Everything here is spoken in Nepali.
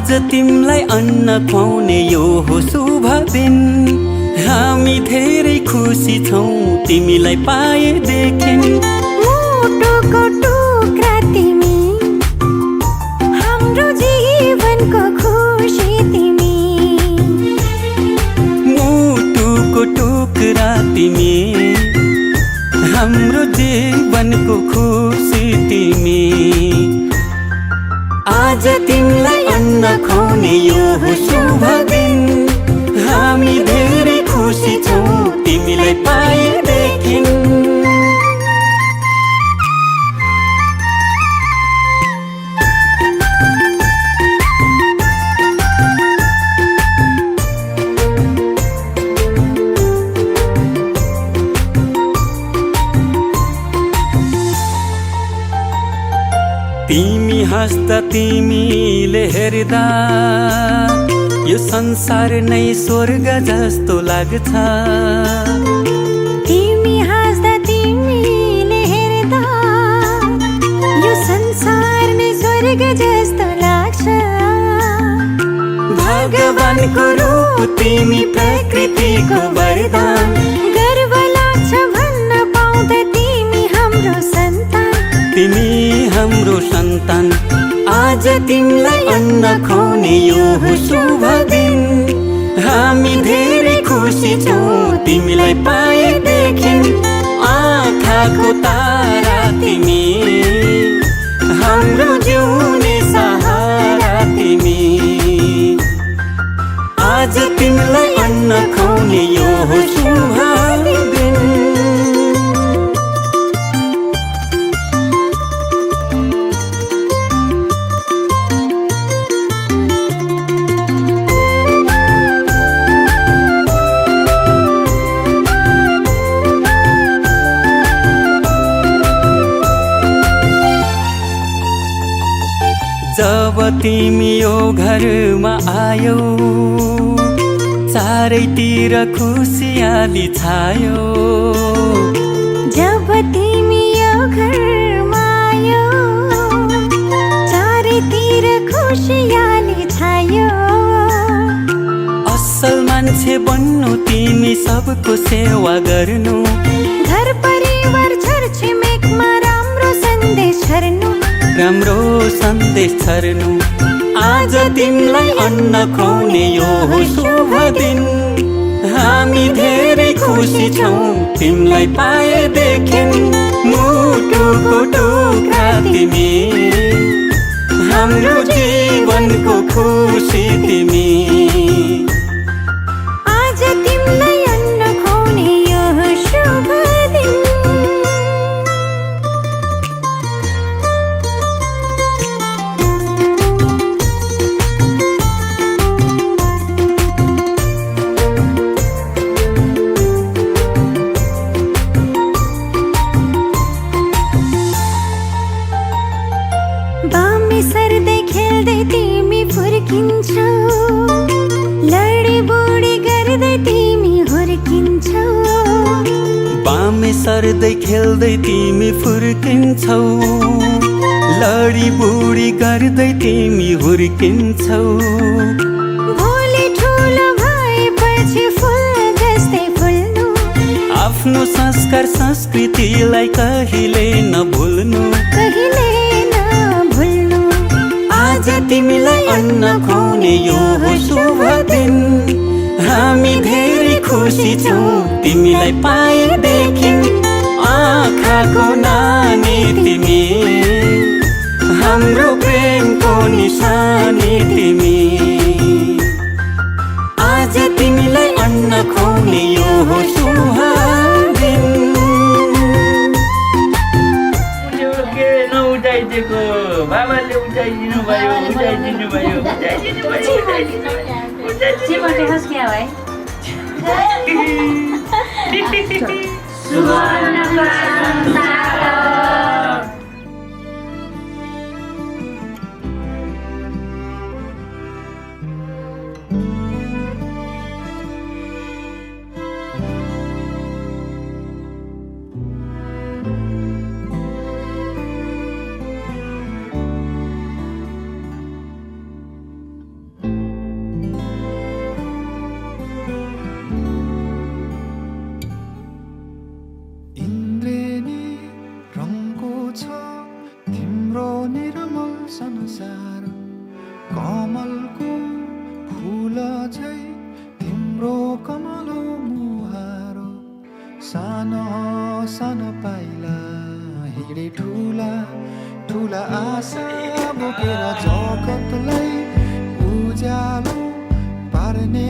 आज तिमलाई अन्न खुवाउने यो हो शुभ दिन। हामी धेरै खुसी छौँ तिमीलाई पाएदेखि। मुटुको टुक्रा तिमी, हाम्रो जीवनको खुसी तिमी। मुटुको टुक्रा तिमी, हाम्रो जीवनको खुसी तिमी। आज तिमीलाई अन्न खुवाउने यो हो शुभ दिन। हामी धेरै खुसी छौँ तिमीलाई पाएदेखि। तिमी हाँस्दा तिमीले हेर्दा यो संसार नै स्वर्ग जस्तो लाग्छ। तिमी हाँस्दा तिमीले हेर्दा यो संसार नै स्वर्ग जस्तो लाग्छ। भगवानको रूप तिमी, प्रकृतिको वरदान। गर्व लाग्छ भन्न पाउँदा तिमी हाम्रो सन्तान। तिमी हाम्रो सन्तान। आज तिमीलाई अन्न खुवाउने यो हो शुभ दिन। हामी धेरै खुसी छौँ तिमीलाई पाएदेखि। आँखाको तारा तिमी, हाम्रो जिउने सहारा तिमी। आज तिमीलाई अन्न खुवाउने यो हो शुभ दिन। जब तिमी यो घरमा आयौ, चारैतिर खुसियाली छायो। जब तिमी यो घरमा आयो, चारैतिर खुसियाली छायो। असल मान्छे बन्नु तिमी, सबको सेवा गर्नु। घर परिवार छरछिमेकमा राम्रो सन्देश छर्नु। राम्रो सन्देश छर्नु। आज तिमीलाई अन्न खुवाउने यो हो शुभ दिन। हामी धेरै खुसी छौँ तिमीलाई पाएदेखि। मुटुको टुक्रा तिमी, हाम्रो जीवनको खुसी तिमी। आज तिमीलाई अन्न खुवाउने यो हो शुभ दिन। बामे सर्दै खेल्दै तिमी फुर्किन्छौ। लडी बुडी गर्दै तिमी हुर्किन्छौ। बामे सर्दै खेल्दै तिमी फुर्किन्छौ। लडी बुडी गर्दै तिमी हुर्किन्छौ। भोलि ठुलो भएपछि फुल जस्तै फुल्नु। आफ्नो संस्कार संस्कृतिलाई कहिले नभुल्नु। कहिले नभुल्नु। आज तिमीलाई अन्न खुवाउने यो हो शुभ दिन। हामी धेरै खुसी छौँ तिमीलाई पाएदेखि। आँखाको नानी तिमी, हाम्रो प्रेमको निशानी तिमी। आज तिमीलाई अन्न खुवाउने यो हो शुभ दिन। उठाइदिएको बाबाले उठाइदिनु भयो, उठाइदिनु भयो, उठाइदिनु भयो, उठाइदिनु भयो। झै तिम्रो कमलो मुहारो सानो सानो पाइला हिँडे ठुला ठुला आशा बोकेर जगतलाई उज्यालो पार्ने